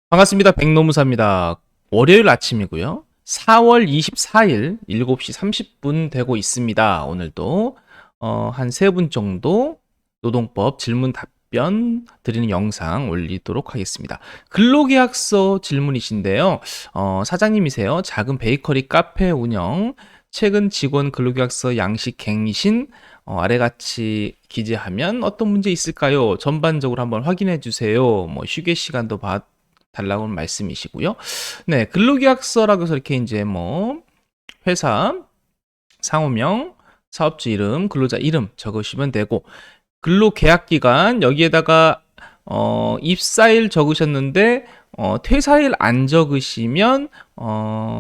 반갑습니다. 백노무사입니다. 월요일 아침이고요. 4월 24일 7시 30분 되고 있습니다. 오늘도 한 3분 정도 노동법 질문 답변 드리는 영상 올리도록 하겠습니다. 근로계약서 질문이신데요. 사장님이세요. 작은 베이커리 카페 운영, 최근 직원 근로계약서 양식 갱신, 아래같이 기재하면 어떤 문제 있을까요? 전반적으로 한번 확인해 주세요. 뭐 휴게 시간도 달라고 말씀이시고요. 네, 근로계약서라고 해서 이렇게 이제 뭐 회사 상호명, 사업주 이름, 근로자 이름 적으시면 되고, 근로계약기간 여기에다가 입사일 적으셨는데 퇴사일 안 적으시면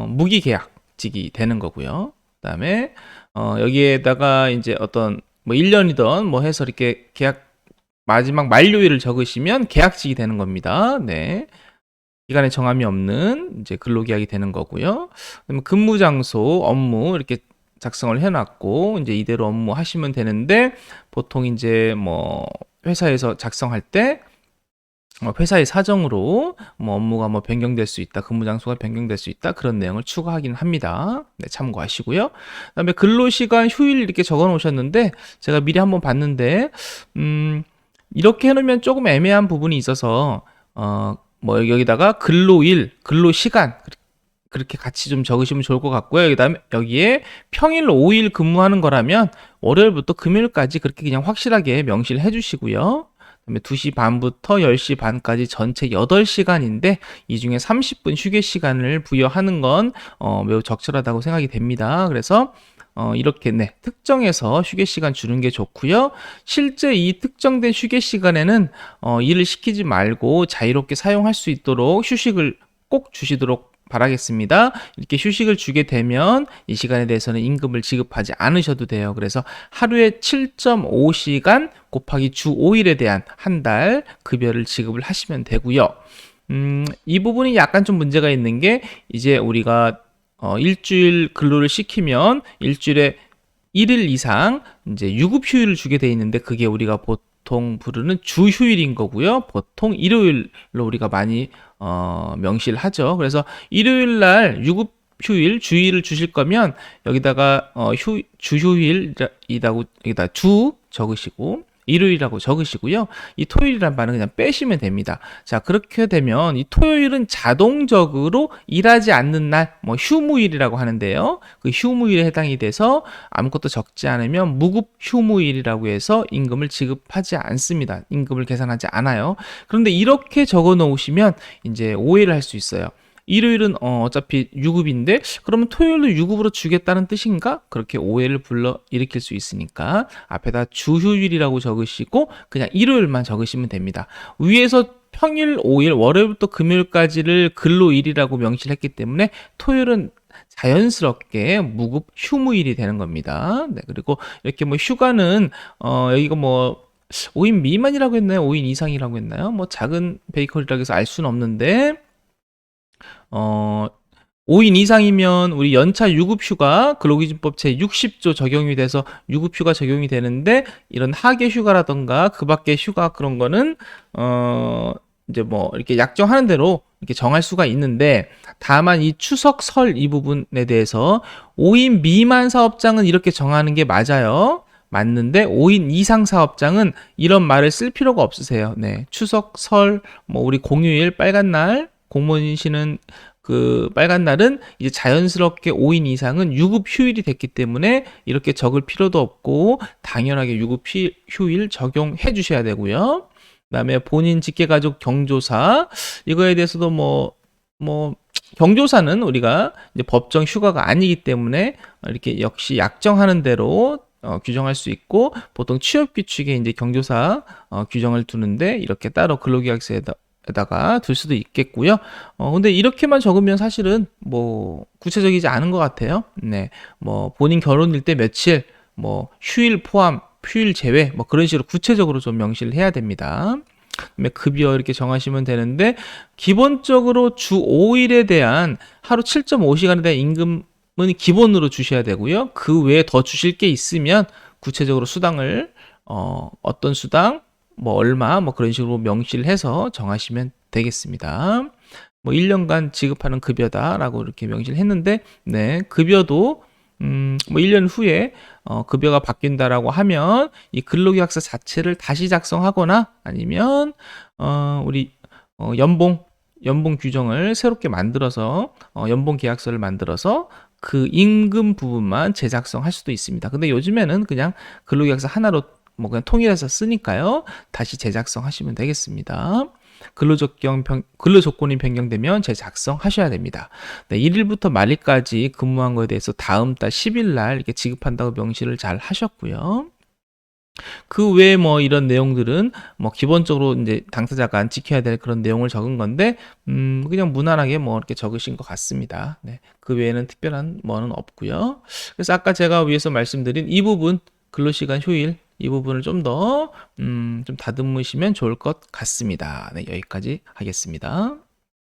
무기계약직이 되는 거고요. 그다음에 여기에다가 이제 어떤 뭐 1년이든 뭐 해서 이렇게 계약 마지막 만료일을 적으시면 계약직이 되는 겁니다. 네. 기간에 정함이 없는 이제 근로계약이 되는 거고요. 그다음에 근무 장소, 업무 이렇게 작성을 해놨고 이제 이대로 업무 하시면 되는데 보통 이제 뭐 회사에서 작성할 때 회사의 사정으로 뭐 업무가 뭐 변경될 수 있다, 근무 장소가 변경될 수 있다 그런 내용을 추가하긴 합니다. 네, 참고하시고요. 그다음에 근로시간, 휴일 이렇게 적어 놓으셨는데 제가 미리 한번 봤는데 이렇게 해놓으면 조금 애매한 부분이 있어서 뭐 여기다가 근로일, 근로시간 그렇게 같이 좀 적으시면 좋을 것 같고요. 그다음에 여기에 평일 5일 근무하는 거라면 월요일부터 금요일까지 그렇게 그냥 확실하게 명시를 해주시고요. 그다음에 2시 반부터 10시 반까지 전체 8시간인데 이 중에 30분 휴게 시간을 부여하는 건 매우 적절하다고 생각이 됩니다. 그래서 이렇게 특정해서 휴게 시간 주는 게 좋고요. 실제 이 특정된 휴게 시간에는 일을 시키지 말고 자유롭게 사용할 수 있도록 휴식을 꼭 주시도록 바라겠습니다. 이렇게 휴식을 주게 되면 이 시간에 대해서는 임금을 지급하지 않으셔도 돼요. 그래서 하루에 7.5시간 곱하기 주 5일에 대한 한 달 급여를 지급을 하시면 되고요. 이 부분이 약간 좀 문제가 있는 게 이제 우리가 일주일 근로를 시키면 일주일에 1일 이상 이제 유급 휴일을 주게 돼 있는데 그게 우리가 보통 부르는 주 휴일인 거고요. 보통 일요일로 우리가 많이 명시를 하죠. 그래서 일요일 날 유급 휴일, 주일을 주실 거면 여기다가 주 휴일이라고 여기다 주 적으시고 일요일이라고 적으시고요. 이 토요일이란 말은 그냥 빼시면 됩니다. 자, 그렇게 되면 이 토요일은 자동적으로 일하지 않는 날, 뭐 휴무일이라고 하는데요. 그 휴무일에 해당이 돼서 아무것도 적지 않으면 무급 휴무일이라고 해서 임금을 지급하지 않습니다. 임금을 계산하지 않아요. 그런데 이렇게 적어 놓으시면 이제 오해를 할 수 있어요. 일요일은 어차피 유급인데 그러면 토요일도 유급으로 주겠다는 뜻인가? 그렇게 오해를 일으킬 수 있으니까 앞에다 주휴일이라고 적으시고 그냥 일요일만 적으시면 됩니다. 위에서 평일 5일 월요일부터 금요일까지를 근로일이라고 명시를 했기 때문에 토요일은 자연스럽게 무급 휴무일이 되는 겁니다. 네, 그리고 이렇게 뭐 휴가는 여기가 뭐 5인 미만이라고 했나요? 5인 이상이라고 했나요? 뭐 작은 베이커리라고 해서 알 수는 없는데 5인 이상이면 우리 연차 유급휴가 근로기준법 제60조 적용이 돼서 유급휴가 적용이 되는데 이런 하계 휴가라던가 그 밖에 휴가 그런 거는 이제 뭐 이렇게 약정하는 대로 이렇게 정할 수가 있는데 다만 이 추석 설 이 부분에 대해서 5인 미만 사업장은 이렇게 정하는 게 맞아요. 맞는데 5인 이상 사업장은 이런 말을 쓸 필요가 없으세요. 네, 추석 설 뭐 우리 공휴일 빨간 날 공무원 쉬는 그 빨간 날은 이제 자연스럽게 5인 이상은 유급 휴일이 됐기 때문에 이렇게 적을 필요도 없고 당연하게 유급 휴일 적용해 주셔야 되고요. 그다음에 본인 직계가족 경조사 이거에 대해서도 뭐 경조사는 우리가 이제 법정 휴가가 아니기 때문에 이렇게 역시 약정하는 대로 규정할 수 있고 보통 취업규칙에 이제 경조사 규정을 두는데 이렇게 따로 근로계약서에다가 둘 수도 있겠고요. 근데 이렇게만 적으면 사실은 뭐 구체적이지 않은 것 같아요. 네, 뭐 본인 결혼일 때 며칠, 뭐 휴일 포함, 휴일 제외, 뭐 그런 식으로 구체적으로 좀 명시를 해야 됩니다. 그다음에 급여 이렇게 정하시면 되는데 기본적으로 주 5일에 대한 하루 7.5시간에 대한 임금은 기본으로 주셔야 되고요. 그 외에 더 주실 게 있으면 구체적으로 수당을 어떤 수당 뭐 얼마 뭐 그런 식으로 명시를 해서 정하시면 되겠습니다. 뭐 1년간 지급하는 급여다라고 이렇게 명시를 했는데, 네, 급여도 뭐 1년 후에 급여가 바뀐다라고 하면 이 근로계약서 자체를 다시 작성하거나 아니면 우리 연봉 규정을 새롭게 만들어서 연봉 계약서를 만들어서 그 임금 부분만 재작성할 수도 있습니다. 근데 요즘에는 그냥 근로계약서 하나로 뭐 그냥 통일해서 쓰니까요. 다시 재작성하시면 되겠습니다. 근로조건이 변경되면 재작성하셔야 됩니다. 네, 1일부터 말일까지 근무한 거에 대해서 다음 달 10일 날 이렇게 지급한다고 명시를 잘 하셨고요. 그 외에 뭐 이런 내용들은 뭐 기본적으로 이제 당사자가 안 지켜야 될 그런 내용을 적은 건데, 그냥 무난하게 뭐 이렇게 적으신 것 같습니다. 네, 그 외에는 특별한 뭐는 없고요. 그래서 아까 제가 위에서 말씀드린 이 부분, 근로시간 휴일 이 부분을 좀 더, 좀 다듬으시면 좋을 것 같습니다. 네, 여기까지 하겠습니다.